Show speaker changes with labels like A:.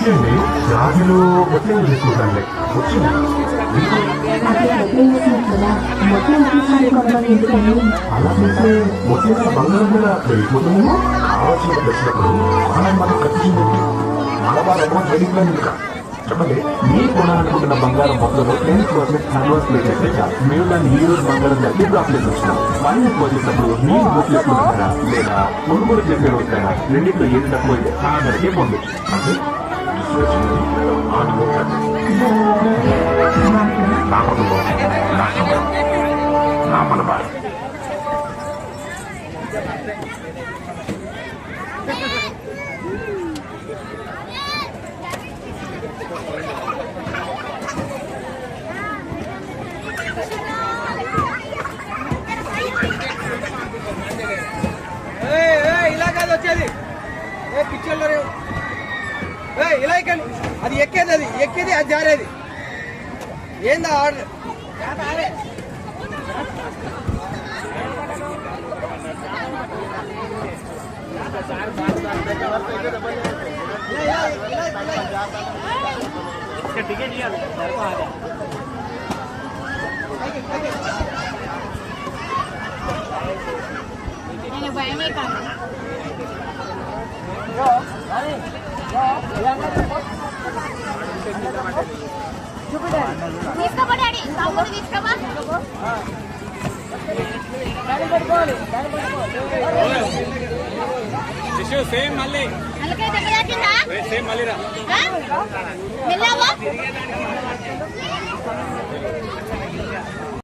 A: వచ్చింది గాజులు మొత్తం తీసుకుంటాండి వచ్చింది అలా చేస్తే మొత్తం బంగారం కూడా అయిపోతుందేమో కావాల్సిన తెచ్చినప్పుడు మనం ఖర్చు మలబార్ అమౌంట్ రెడీగా ఇంకా చెప్పండి మీ కొనాలనుకుంటున్న బంగారం మొత్తంలో 10% అడ్వాన్స్ పే చేస్తే చాలు మీరు దాన్ని ఈ రోజు బంగారం దగ్గర డ్రాప్ చేసి వచ్చినాం ఫైనల్ వచ్చేటప్పుడు మీరు బుక్ చేసుకుంటున్నారా లేదా కొనుగోలు చేసే రోజుకైనా రెండింటిలో ఏది తక్కువ అయితే ఆ ధరకే పొందొచ్చు అంటే నా మలబార్
B: ఇలా కాదు వచ్చేది పిక్చర్లో ఇలా కానీ అది ఎక్కేది అది జారేది ఏందా ఆర్డర్ టికెట్
C: భయమే కాదు తీసుకోబో డాడీ తమ్ముడు తీసుకోబా
B: సేమ్ మళ్ళీ సేమ్ మళ్ళీ రా
C: మెల్లవా